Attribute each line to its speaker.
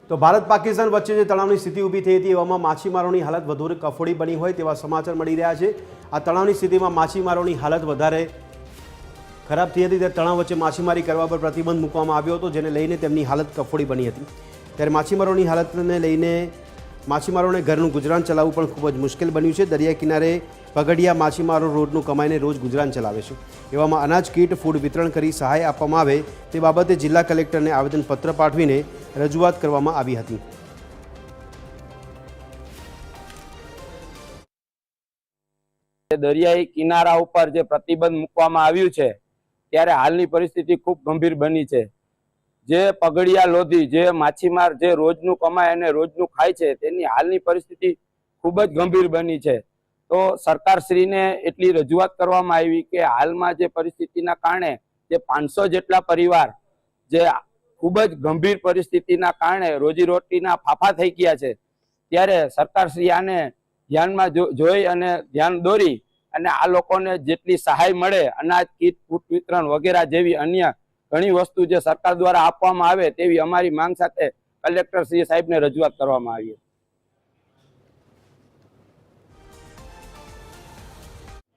Speaker 1: તો ભારત પાકિસ્તાન વચ્ચે જે તણાવની સ્થિતિ ઊભી થઈ હતી એવામાં માછીમારોની હાલત વધુ કફોડી બની હોય તેવા સમાચાર મળી રહ્યા છે। આ તણાવની સ્થિતિમાં માછીમારોની હાલત વધારે ખરાબ થઈ હતી ત્યારે તણાવ વચ્ચે માછીમારી કરવા પર પ્રતિબંધ મૂકવામાં આવ્યો હતો, જેને લઈને તેમની હાલત કફોડી બની હતી। ત્યારે માછીમારોની હાલતને લઈને માછીમારોને ઘરનું ગુજરાન ચલાવવું પણ ખૂબ જ મુશ્કેલ બન્યું છે। દરિયા કિનારે પગડિયા માછીમારો રોજનું કમાઈને રોજ ગુજરાન ચલાવે છે। એવામાં અનાજ કીટ ફૂડ વિતરણ કરી સહાય આપવામાં આવે તે બાબતે જિલ્લા કલેક્ટરને આવેદનપત્ર પાઠવીને રજૂઆત કરવામાં આવી હતી।
Speaker 2: દરિયાઈ કિનારા ઉપર જે પ્રતિબંધ મૂકવામાં આવ્યું છે ત્યારે હાલની પરિસ્થિતિ ખૂબ ગંભીર બની છે। જે પગડિયા લોધી જે માછીમાર જે રોજનું કમાય અને રોજનું ખાય છે તેની હાલની પરિસ્થિતિ ખૂબ જ ગંભીર બની છે। તો સરકારશ્રીને એટલી રજૂઆત કરવામાં આવી કે હાલમાં જે પરિસ્થિતિના કારણે જે 500 જેટલા પરિવાર જે ખૂબ જ ગંભીર પરિસ્થિતિના કારણે રોજીરોટીના ફાફા થઈ ગયા છે, ત્યારે સરકારશ્રી આને ધ્યાનમાં જોઈ અને ધ્યાન દોરી અને આ લોકોને જેટલી સહાય મળે અનાજ કીટ ફૂડ વિતરણ વગેરે જેવી અન્ય ઘણી વસ્તુ જે સરકાર દ્વારા આપવામાં આવે તેવી અમારી માંગ સાથે કલેક્ટર શ્રી સાહેબને રજૂઆત કરવામાં આવી।